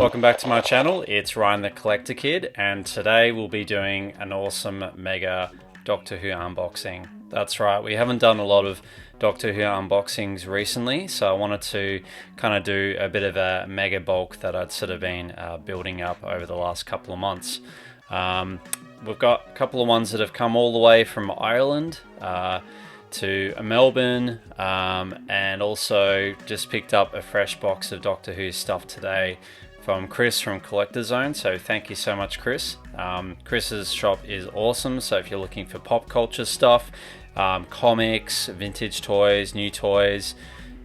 Welcome back to my channel. It's Ryan the Collector Kid, and today we'll be doing an awesome mega Doctor Who unboxing. That's right, we haven't done a lot of Doctor Who unboxings recently, so I wanted to kind of do a bit of a mega bulk that I'd sort of been building up over the last couple of months. We've got a couple of ones that have come all the way from Ireland to Melbourne, and also just picked up a fresh box of Doctor Who stuff today from Chris from Collector Zone, so thank you so much, Chris. Chris's shop is awesome, so if you're looking for pop culture stuff, comics, vintage toys, new toys,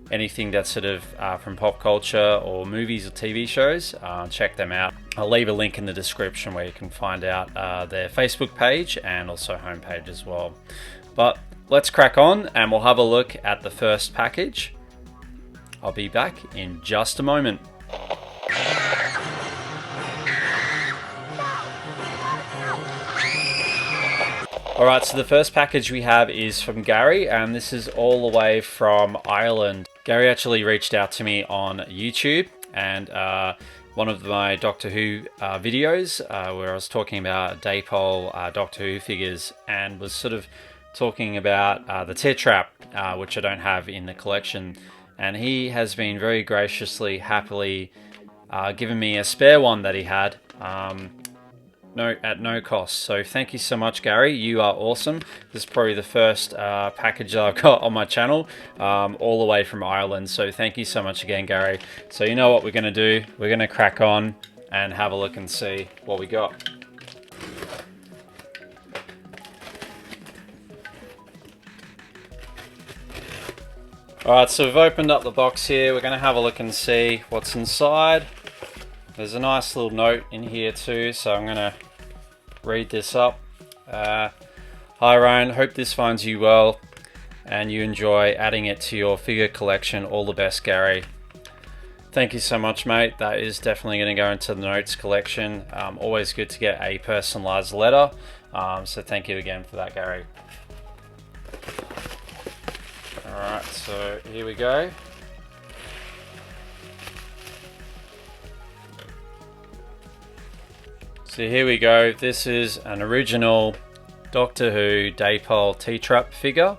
anything that's sort of from pop culture or movies or TV shows, check them out. I'll leave a link in the description where you can find out their Facebook page and also homepage as well. But let's crack on and we'll have a look at the first package. I'll be back in just a moment. Alright, so the first package we have is from Gary, and this is all the way from Ireland. Gary actually reached out to me on YouTube, and one of my Doctor Who videos where I was talking about Dapol Doctor Who figures, and was sort of talking about the tear trap, which I don't have in the collection. And he has been very graciously, happily given me a spare one that he had. At no cost. So thank you so much, Gary. You are awesome. This is probably the first package that I've got on my channel, all the way from Ireland. So thank you so much again, Gary. So you know what we're going to do? We're going to crack on and have a look and see what we got. Alright, so we've opened up the box here. We're going to have a look and see what's inside. There's a nice little note in here too, so I'm going to read this up. Hi Ryan, hope this finds you well and you enjoy adding it to your figure collection. All the best, Gary. Thank you so much, mate. That is definitely going to go into the notes collection. Always good to get a personalized letter, so thank you again for that, Gary. Alright, so here we go. So here we go. This is an original Doctor Who Dapol T-Trap figure,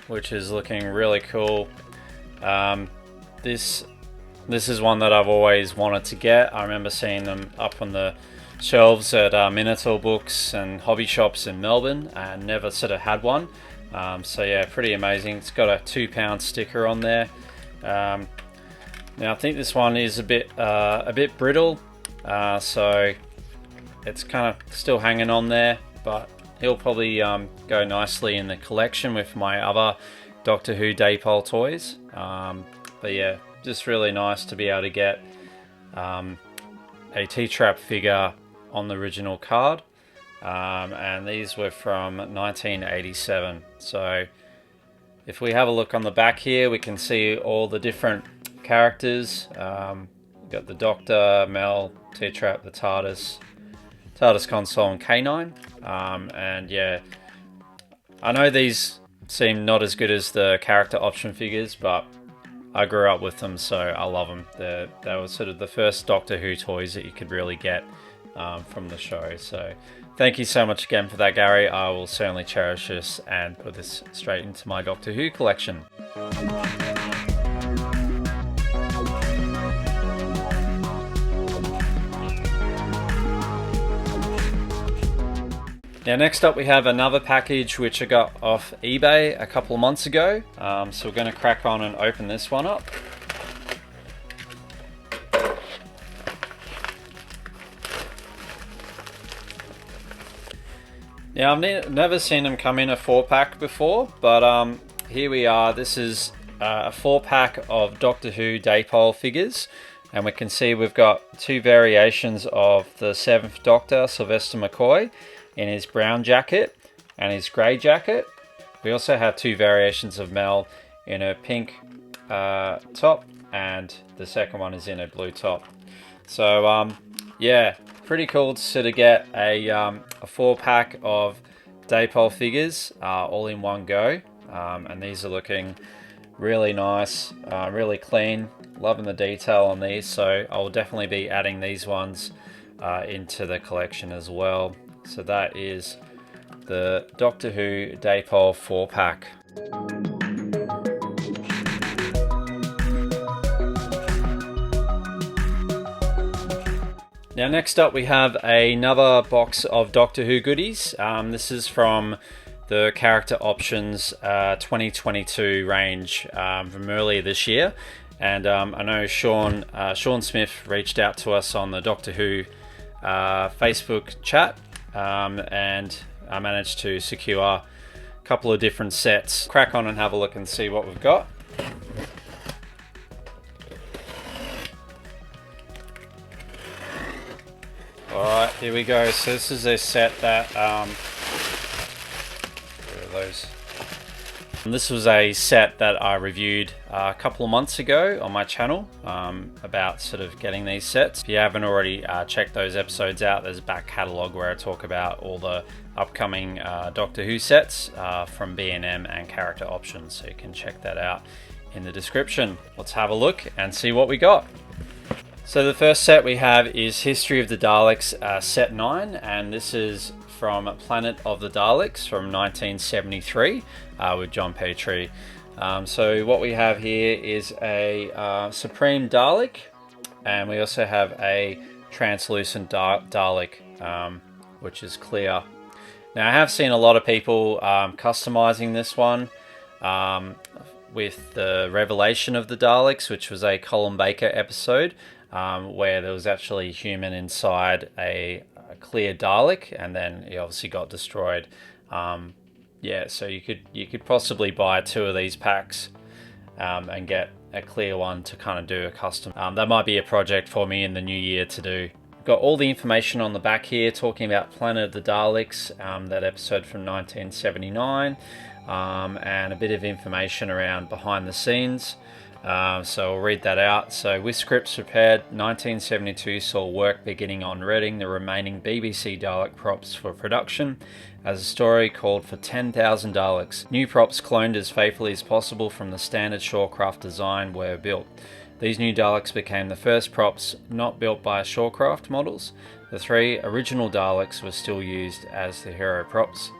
which is looking really cool. This is one that I've always wanted to get. I remember seeing them up on the shelves at Minotaur Books and hobby shops in Melbourne, and never sort of had one. So yeah, pretty amazing. It's got a £2 sticker on there. Now I think this one is a bit brittle. So it's kind of still hanging on there, but it'll probably go nicely in the collection with my other Doctor Who Dapol toys. But yeah, just really nice to be able to get a T-Trap figure on the original card. And these were from 1987. So if we have a look on the back here, we can see all the different characters. We've got the Doctor, Mel, T-Trap, the TARDIS console, and K9. And yeah, I know these seem not as good as the character option figures, but I grew up with them, so I love them. They were sort of the first Doctor Who toys that you could really get from the show. So thank you so much again for that, Gary. I will certainly cherish this and put this straight into my Doctor Who collection. Now next up we have another package which I got off eBay a couple of months ago. So we're going to crack on and open this one up. Now I've never seen them come in a 4-pack before, but here we are. This is a 4-pack of Doctor Who Dapol figures. And we can see we've got 2 variations of the 7th Doctor, Sylvester McCoy, in his brown jacket and his grey jacket. We also have 2 variations of Mel in a pink top, and the second one is in a blue top. So yeah, pretty cool to sort of get a 4-pack of Dapol figures all in one go. And these are looking Really nice, really clean. Loving the detail on these, so I'll definitely be adding these ones into the collection as well. So that is the Doctor Who Dapol 4-pack. Now next up we have another box of Doctor Who goodies. This is from the Character Options 2022 range from earlier this year. And I know Sean Smith reached out to us on the Doctor Who Facebook chat, and I managed to secure a couple of different sets. Crack on and have a look and see what we've got. Alright, here we go. So this is a set that, where are those? This was a set that I reviewed a couple of months ago on my channel about sort of getting these sets. If you haven't already checked those episodes out, there's a back catalogue where I talk about all the upcoming Doctor Who sets from B&M and Character Options, so you can check that out in the description. Let's have a look and see what we got. So the first set we have is History of the Daleks set 9, and this is from Planet of the Daleks from 1973 with John Petrie. So what we have here is a Supreme Dalek, and we also have a translucent Dalek, which is clear. Now I have seen a lot of people customizing this one with the Revelation of the Daleks, which was a Colin Baker episode. Where there was actually a human inside a clear Dalek, and then he obviously got destroyed. Yeah, so you could possibly buy 2 of these packs and get a clear one to kind of do a custom. That might be a project for me in the new year to do. Got all the information on the back here talking about Planet of the Daleks, that episode from 1979, and a bit of information around behind the scenes. So I'll read that out. So with scripts prepared, 1972 saw work beginning on readying the remaining BBC Dalek props for production, as the story called for 10,000 Daleks. New props cloned as faithfully as possible from the standard Shawcraft design were built. These new Daleks became the first props not built by Shawcraft models. The 3 original Daleks were still used as the hero props,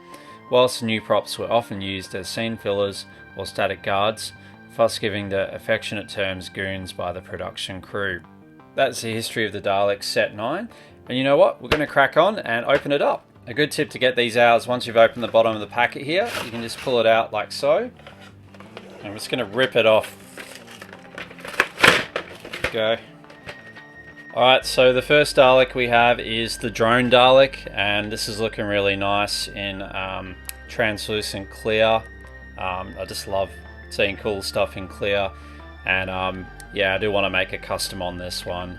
whilst the new props were often used as scene fillers or static guards, thus giving the affectionate terms goons by the production crew. That's the History of the Daleks set 9. And you know what? We're going to crack on and open it up. A good tip to get these out is once you've opened the bottom of the packet here, you can just pull it out like so. I'm just going to rip it off. Go. Alright, so the first Dalek we have is the Drone Dalek, and this is looking really nice in translucent clear. I just love seeing cool stuff in clear, and yeah, I do want to make a custom on this one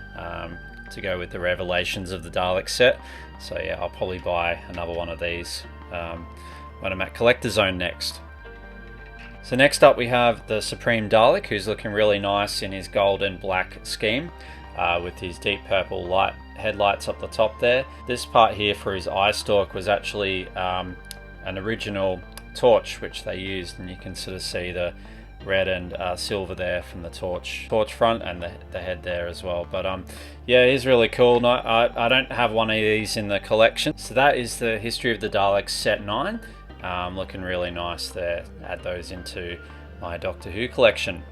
to go with the Revelations of the Dalek set. So yeah, I'll probably buy another one of these when I'm at Collector Zone next. So next up we have the Supreme Dalek, who's looking really nice in his gold and black scheme with his deep purple light headlights up the top there. This part here for his eye stalk was actually an original torch which they used, and you can sort of see the red and silver there from the torch front, and the head there as well. But yeah, he's really cool. No, I don't have one of these in the collection. So that is the History of the Daleks set 9. Looking really nice there. Add those into my Doctor Who collection.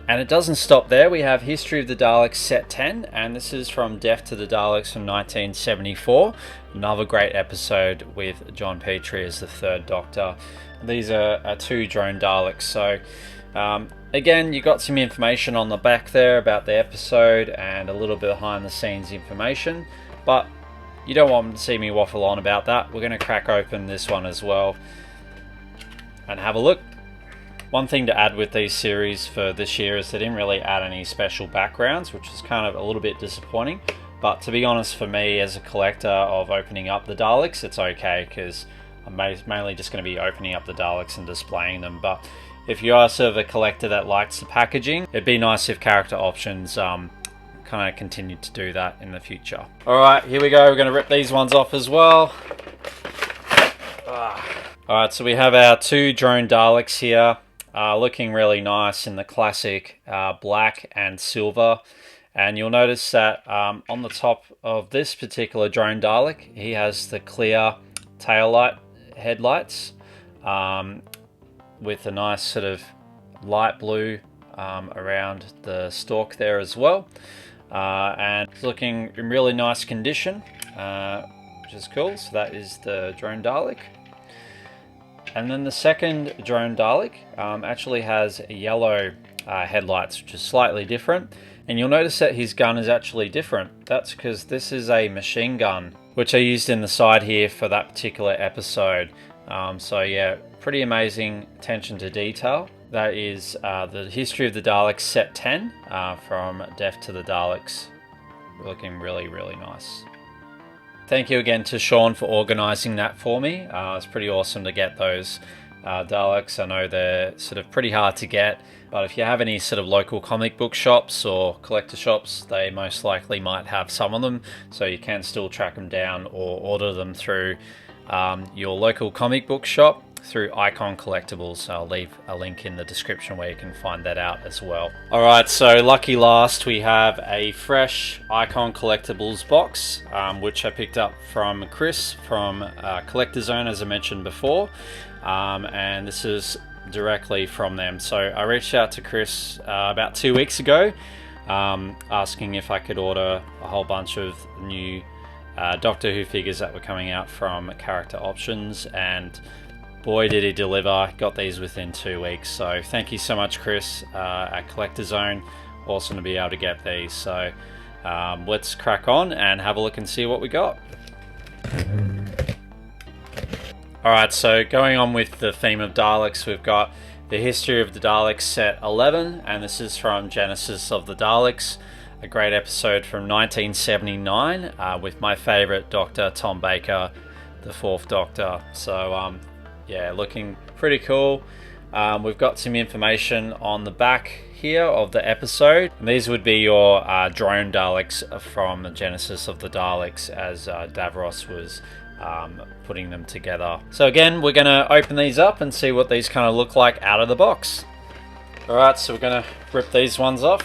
And it doesn't stop there. We have History of the Daleks set 10, and this is from Death to the Daleks from 1974. Another great episode with John Petrie as the 3rd Doctor. These are 2 drone Daleks. So again, you got some information on the back there about the episode and a little bit behind the scenes information, but you don't want to see me waffle on about that. We're going to crack open this one as well and have a look. One thing to add with these series for this year is they didn't really add any special backgrounds, which is kind of a little bit disappointing. But to be honest, for me as a collector of opening up the Daleks, it's okay, because I'm mainly just going to be opening up the Daleks and displaying them. But if you are sort of a collector that likes the packaging, it'd be nice if Character Options kind of continued to do that in the future. Alright, here we go. We're going to rip these ones off as well. Alright, so we have our 2 drone Daleks here. looking really nice in the classic black and silver. And you'll notice that on the top of this particular drone Dalek, he has the clear tail headlights with a nice sort of light blue around the stalk there as well. And it's looking in really nice condition, which is cool. So that is the drone Dalek. And then the second drone Dalek actually has yellow headlights, which is slightly different. And you'll notice that his gun is actually different. That's because this is a machine gun, which I used in the side here for that particular episode. So yeah, pretty amazing attention to detail. That is the History of the Daleks set 10 from Death to the Daleks. Looking really, really nice. Thank you again to Sean for organising that for me. It's pretty awesome to get those Daleks. I know they're sort of pretty hard to get, but if you have any sort of local comic book shops or collector shops, they most likely might have some of them, so you can still track them down or order them through your local comic book shop through Icon Collectibles. I'll leave a link in the description where you can find that out as well. Alright, so lucky last, we have a fresh Icon Collectibles box, which I picked up from Chris from Collector Zone, as I mentioned before. And this is directly from them. So I reached out to Chris about 2 weeks ago, asking if I could order a whole bunch of new Doctor Who figures that were coming out from Character Options, and boy did he deliver. Got these within 2 weeks. So thank you so much, Chris, at Collector Zone. Awesome to be able to get these. So let's crack on and have a look and see what we got. Alright, so going on with the theme of Daleks, we've got the History of the Daleks set 11, and this is from Genesis of the Daleks, a great episode from 1979 with my favourite Doctor, Tom Baker, the 4th Doctor. So yeah, looking pretty cool. We've got some information on the back here of the episode. And these would be your drone Daleks from the Genesis of the Daleks, as Davros was putting them together. So again, we're going to open these up and see what these kind of look like out of the box. Alright, so we're going to rip these ones off.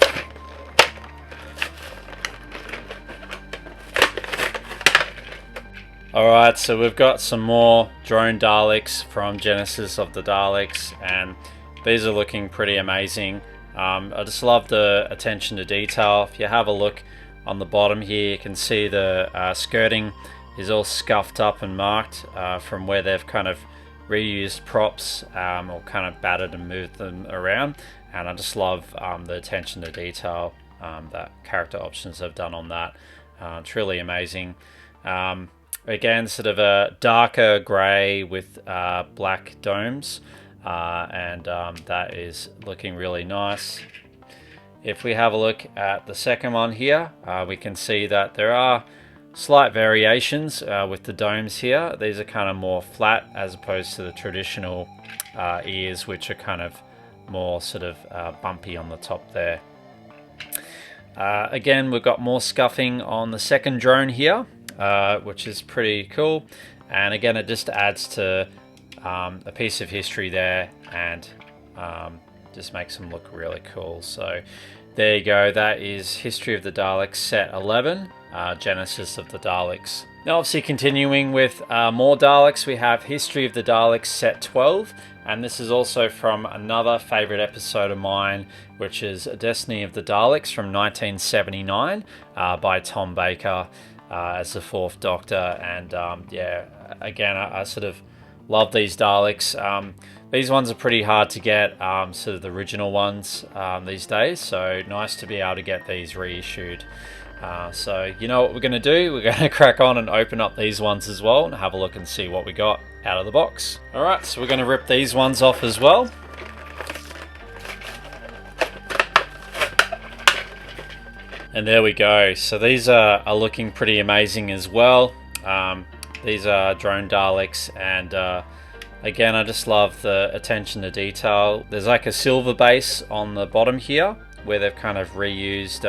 Alright, so we've got some more drone Daleks from Genesis of the Daleks, and these are looking pretty amazing. I just love the attention to detail. If you have a look on the bottom here, you can see the skirting is all scuffed up and marked from where they've kind of reused props or kind of battered and moved them around. And I just love the attention to detail that Character Options have done on that. It's really amazing. Again, sort of a darker grey with black domes, and that is looking really nice. If we have a look at the second one here, we can see that there are slight variations with the domes here. These are kind of more flat as opposed to the traditional ears, which are kind of more sort of bumpy on the top there. Again, we've got more scuffing on the second drone here, which is pretty cool. And again, it just adds to a piece of history there, and just makes them look really cool. So there you go. That is History of the Daleks set 11, Genesis of the Daleks. Now obviously continuing with more Daleks, we have History of the Daleks set 12, and this is also from another favourite episode of mine, which is Destiny of the Daleks from 1979 by Tom Baker as the 4th Doctor. And yeah, again, I sort of love these Daleks. These ones are pretty hard to get, sort of the original ones these days, so nice to be able to get these reissued. So you know what we're going to do? We're going to crack on and open up these ones as well and have a look and see what we got out of the box. Alright, so we're going to rip these ones off as well. And there we go. So these are looking pretty amazing as well. These are drone Daleks, and again, I just love the attention to detail. There's like a silver base on the bottom here where they've kind of reused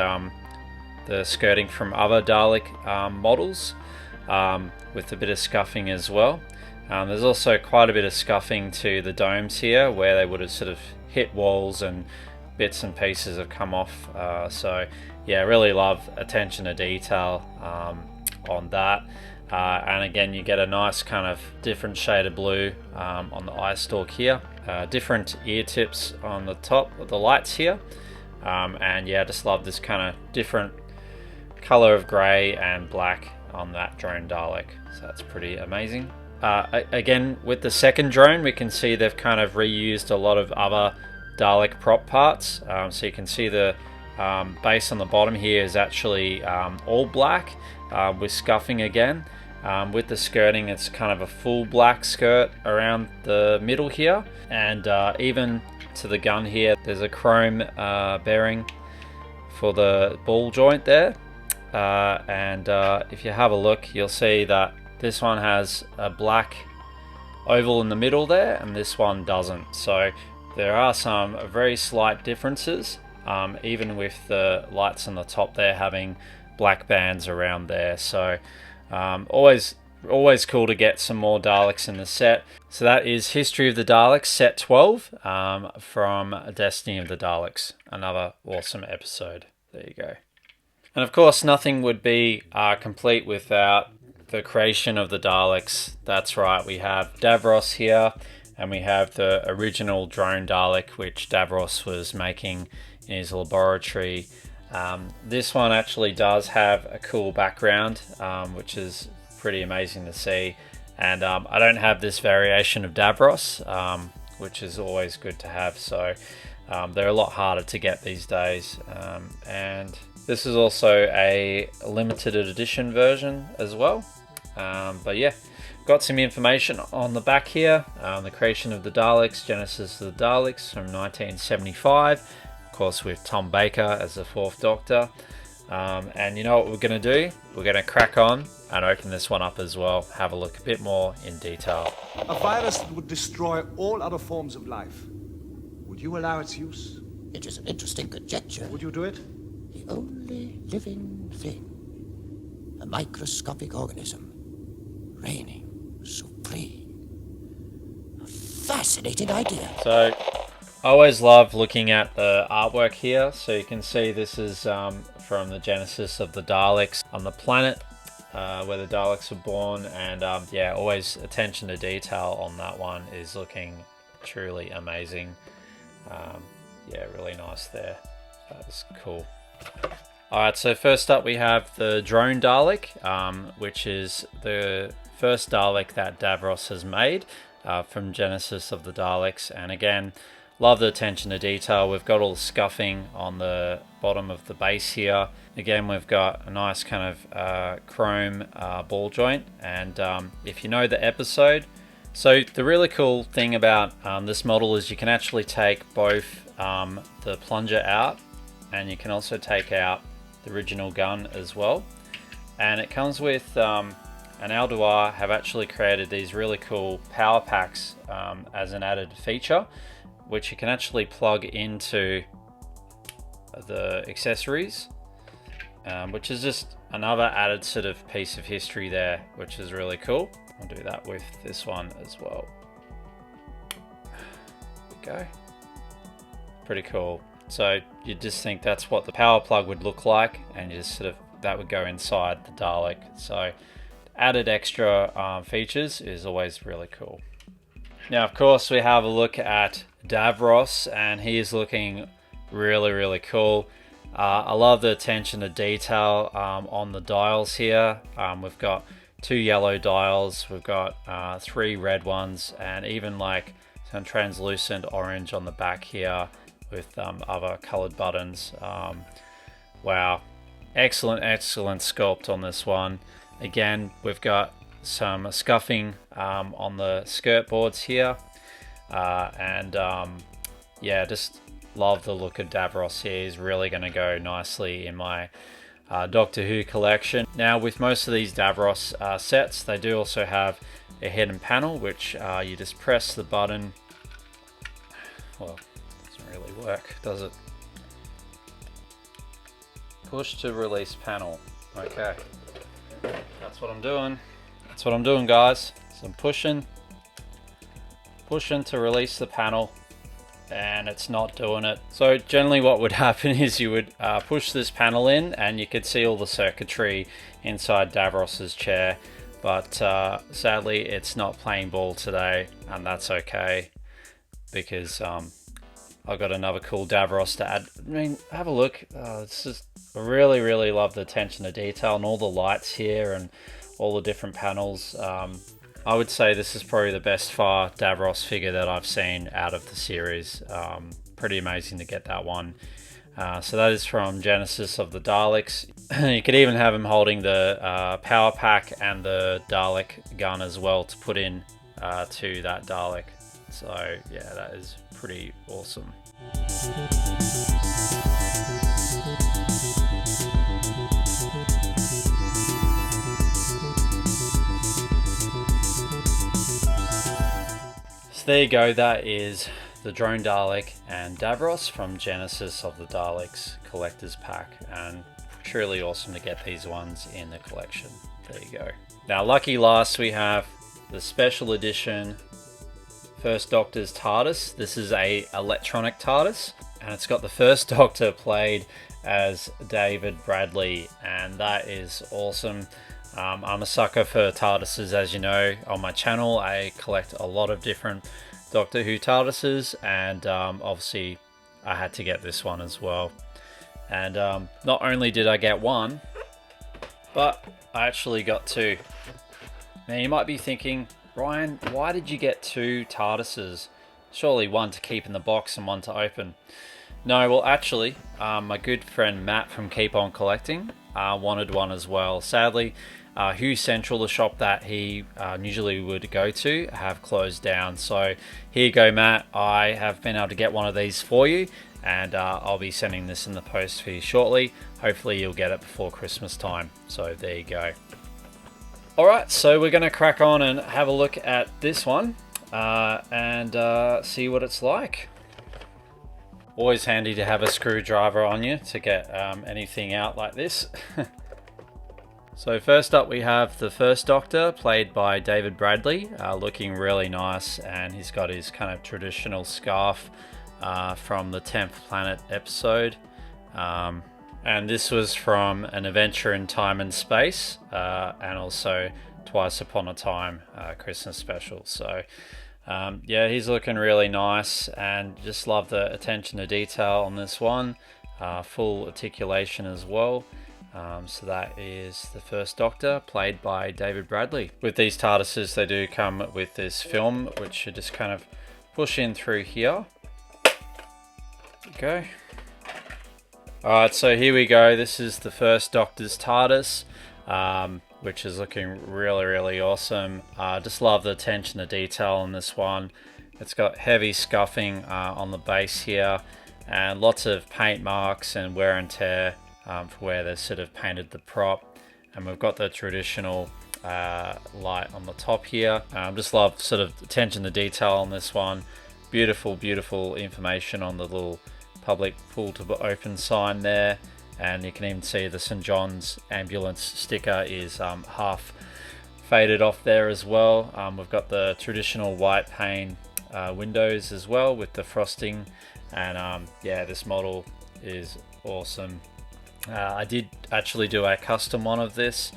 the skirting from other Dalek models with a bit of scuffing as well. There's also quite a bit of scuffing to the domes here where they would have sort of hit walls and bits and pieces have come off. So yeah, really love attention to detail on that. And again, you get a nice kind of different shade of blue on the eye stalk here. Different ear tips on the top of the lights here. And yeah, I just love this kind of different color of grey and black on that drone Dalek. So that's pretty amazing. Again, with the second drone, we can see they've kind of reused a lot of other Dalek prop parts. So you can see the base on the bottom here is actually all black with scuffing again. With the skirting, it's kind of a full black skirt around the middle here, and even to the gun here, there's a chrome bearing for the ball joint there. And if you have a look, you'll see that this one has a black oval in the middle there, and this one doesn't. So there are some very slight differences, even with the lights on the top there having black bands around there. So always cool to get some more Daleks in the set. So that is History of the Daleks set 12 from Destiny of the Daleks. Another awesome episode. There you go. And of course, nothing would be complete without the creation of the Daleks. That's right, we have Davros here, and we have the original drone Dalek, which Davros was making in his laboratory. This one actually does have a cool background, which is pretty amazing to see. And I don't have this variation of Davros, which is always good to have. So they're a lot harder to get these days. And this is also a limited edition version as well. But yeah, got some information on the back here. The creation of the Daleks, Genesis of the Daleks from 1975. Of course, with Tom Baker as the 4th Doctor. And you know what we're going to do? We're going to crack on and open this one up as well. Have a look a bit more in detail. A virus that would destroy all other forms of life. Would you allow its use? It is an interesting conjecture. Would you do it? The only living thing. A microscopic organism. Reigning supreme. A fascinating idea. So, I always love looking at the artwork here. So you can see this is from the Genesis of the Daleks on the planet where the Daleks were born. And yeah, always attention to detail on that one is looking truly amazing. Yeah, really nice there. That was cool. Alright, so first up we have the drone Dalek, which is the first Dalek that Davros has made from Genesis of the Daleks. And again, love the attention to detail. We've got all the scuffing on the bottom of the base here. Again, we've got a nice kind of chrome ball joint. And if you know the episode, so the really cool thing about this model is you can actually take both the plunger out, and you can also take out the original gun as well. And it comes with and Drwho have actually created these really cool power packs as an added feature, which you can actually plug into the accessories, which is just another added sort of piece of history there, which is really cool. I'll do that with this one as well. There we go. Pretty cool. So you just think that's what the power plug would look like, and you just sort of, that would go inside the Dalek. So added extra features is always really cool. Now, of course, we have a look at Davros, and he is looking really, really cool. I love the attention to detail on the dials here. We've got 2 yellow dials, we've got 3 red ones, and even like some translucent orange on the back here with other colored buttons. Wow, excellent sculpt on this one. Again, we've got some scuffing on the skirt boards here, and yeah, just love the look of Davros here. He's really going to go nicely in my Doctor Who collection. Now, with most of these Davros sets, they do also have a hidden panel, which you just press the button. Well, doesn't really work, does it? Push to release panel. Okay, that's what I'm doing. That's what I'm doing, guys. So I'm pushing to release the panel, and it's not doing it. So generally what would happen is you would push this panel in and you could see all the circuitry inside Davros's chair, but sadly it's not playing ball today, and that's okay, because I've got another cool Davros to add. I mean, have a look. It's just, I really love the attention to detail and all the lights here and all the different panels. I would say this is probably the best far Davros figure that I've seen out of the series. Pretty amazing to get that one. So that is from Genesis of the Daleks. You could even have him holding the power pack and the Dalek gun as well to put in to that Dalek. So yeah, that is pretty awesome. So there you go, that is the Drone Dalek and Davros from Genesis of the Daleks Collector's Pack, and truly awesome to get these ones in the collection. There you go. Now lucky last we have the special edition First Doctor's TARDIS. This is a electronic TARDIS, and it's got the First Doctor played as David Bradley, and that is awesome. I'm a sucker for TARDISes, as you know. On my channel I collect a lot of different Doctor Who TARDISes, and obviously I had to get this one as well. And not only did I get one, but I actually got two. Now you might be thinking, Ryan, why did you get two TARDISes? Surely one to keep in the box and one to open. No, well actually, my good friend Matt from Keep On Collecting wanted one as well. Sadly, Who Central, the shop that he usually would go to, have closed down. So here you go, Matt. I have been able to get one of these for you, and I'll be sending this in the post for you shortly. Hopefully you'll get it before Christmas time. So there you go. Alright, so we're going to crack on and have a look at this one and see what it's like. Always handy to have a screwdriver on you to get anything out like this. So first up we have the First Doctor, played by David Bradley, looking really nice, and he's got his kind of traditional scarf from the 10th Planet episode. And this was from An Adventure in Time and Space, and also Twice Upon a Time Christmas special. So yeah, he's looking really nice, and just love the attention to detail on this one. Full articulation as well. So that is the First Doctor, played by David Bradley. With these TARDISes, they do come with this film, which you just kind of push in through here. There you go. Alright, so here we go. This is the First Doctor's TARDIS, which is looking really awesome. Just love the attention to detail on this one. It's got heavy scuffing on the base here, and lots of paint marks and wear and tear for where they sort of painted the prop. And we've got the traditional light on the top here. Just love sort of attention to detail on this one. Beautiful information on the little public pool to open sign there, and you can even see the St. John's ambulance sticker is half faded off there as well. We've got the traditional white pane windows as well with the frosting, and yeah, this model is awesome. I did actually do a custom one of this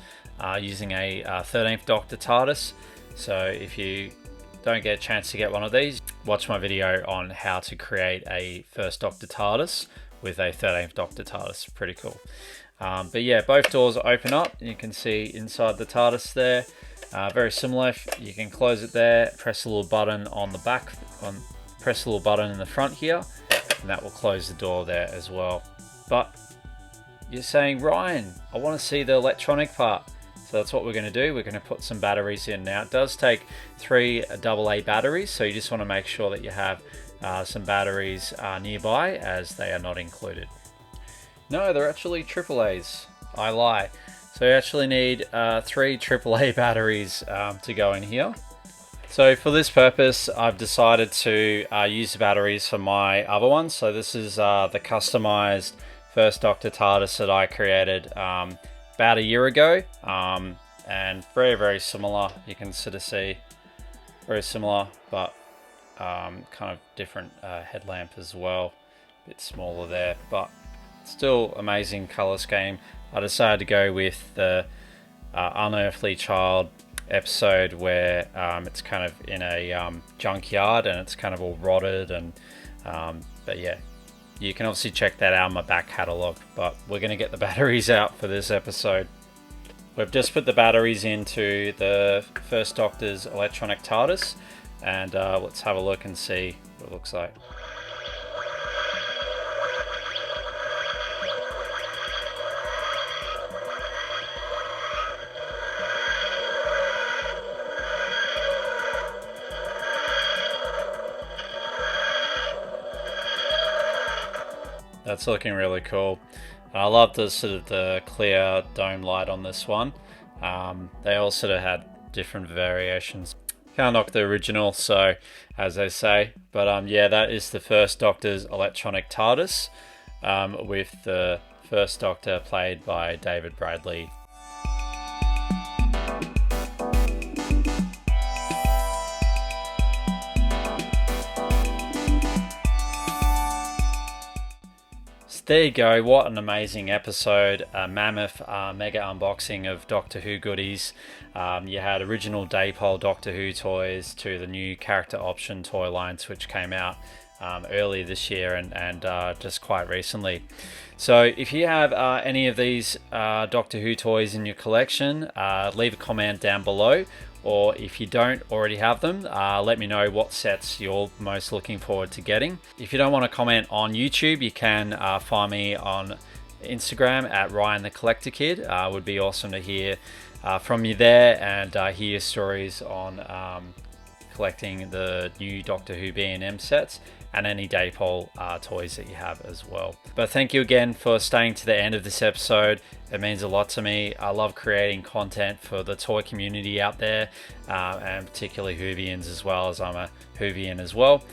using a 13th Doctor TARDIS, so if you don't get a chance to get one of these, watch my video on how to create a First Doctor TARDIS with a 13th Doctor TARDIS. Pretty cool. But yeah, both doors open up. You can see inside the TARDIS there. Very similar. You can close it there, press a little button on the back, press a little button in the front here, and that will close the door there as well. But you're saying, Ryan, I want to see the electronic part. So that's what we're going to do. We're going to put some batteries in. Now it does take 3 AA batteries, so you just want to make sure that you have some batteries nearby, as they are not included. No, they're actually AAAs. I lie. So you actually need 3 AAA batteries to go in here. So for this purpose, I've decided to use the batteries for my other one. So this is the customized First Doctor TARDIS that I created about a year ago, and very similar. You can sort of see very similar, but kind of different headlamp as well, a bit smaller there, but still amazing color scheme. I decided to go with the Unearthly Child episode where it's kind of in a junkyard and it's kind of all rotted, and but yeah, you can obviously check that out in my back catalogue, but we're going to get the batteries out for this episode. We've just put the batteries into the First Doctor's electronic TARDIS, and let's have a look and see what it looks like. That's looking really cool. I love the sort of the clear dome light on this one. They all sort of had different variations. Can't knock the original, so as they say. But yeah, that is the First Doctor's electronic TARDIS, with the First Doctor played by David Bradley. There you go, what an amazing episode, a mammoth mega unboxing of Doctor Who goodies. You had original Dapol Doctor Who toys to the new character option toy lines which came out earlier this year and just quite recently. So if you have any of these Doctor Who toys in your collection, leave a comment down below. Or if you don't already have them, let me know what sets you're most looking forward to getting. If you don't want to comment on YouTube, you can find me on Instagram at Ryan the Collector Kid. Would be awesome to hear from you there and hear your stories on collecting the new Doctor Who B&M sets and any Dapol toys that you have as well. But thank you again for staying to the end of this episode. It means a lot to me. I love creating content for the toy community out there, and particularly Whovians as well, as I'm a Whovian as well.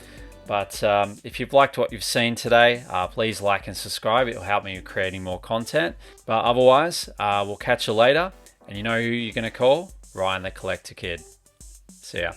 But if you've liked what you've seen today, please like and subscribe. It'll help me with creating more content. But otherwise, we'll catch you later. And you know who you're going to call? Ryan the Collector Kid. See ya.